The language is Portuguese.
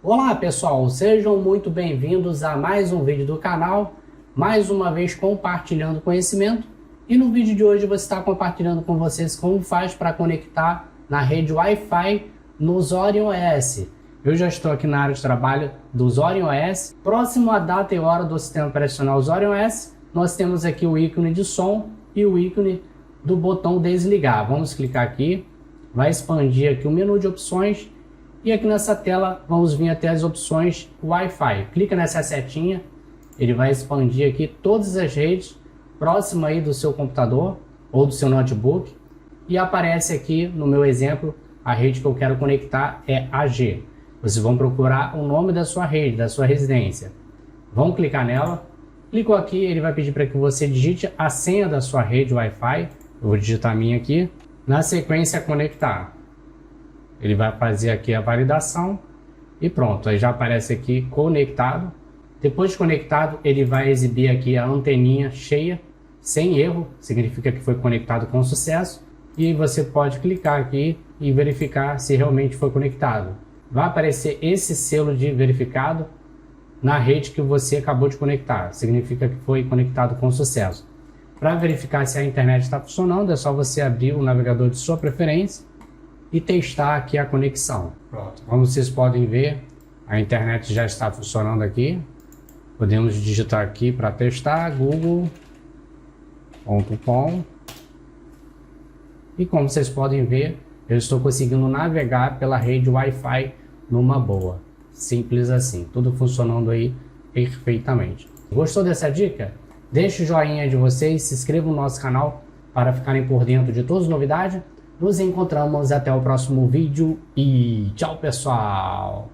Olá pessoal, sejam muito bem-vindos a mais um vídeo do canal, mais uma vez compartilhando conhecimento. E no vídeo de hoje eu vou estar compartilhando com vocês como faz para conectar na rede Wi-Fi no Orion OS. Eu já estou aqui na área de trabalho do Orion OS. Próximo à data e hora do sistema operacional Orion OS, nós temos aqui o ícone de som e o ícone do botão desligar. Vamos clicar aqui, vai expandir aqui o menu de opções. E aqui nessa tela vamos vir até as opções Wi-Fi. Clica nessa setinha, ele vai expandir aqui todas as redes próximas aí do seu computador ou do seu notebook. E aparece aqui no meu exemplo, a rede que eu quero conectar é AG. Vocês vão procurar o nome da sua rede, da sua residência. Vão clicar nela. Clicou aqui, ele vai pedir para que você digite a senha da sua rede Wi-Fi. Eu vou digitar a minha aqui. Na sequência, conectar. Ele vai fazer aqui a validação e pronto, aí já aparece aqui conectado. Depois de conectado, ele vai exibir aqui a anteninha cheia, sem erro, significa que foi conectado com sucesso. E você pode clicar aqui e verificar se realmente foi conectado. Vai aparecer esse selo de verificado na rede que você acabou de conectar, significa que foi conectado com sucesso. Para verificar se a internet está funcionando, é só você abrir o navegador de sua preferência e testar aqui a conexão. Pronto. Como vocês podem ver, a internet já está funcionando aqui. Podemos digitar aqui para testar google.com e como vocês podem ver, eu estou conseguindo navegar pela rede Wi-Fi numa boa. Simples assim, tudo funcionando aí perfeitamente. Gostou dessa dica? Deixe o joinha de vocês, se inscrevam no nosso canal para ficarem por dentro de todas as novidades. Nos encontramos até o próximo vídeo e tchau pessoal!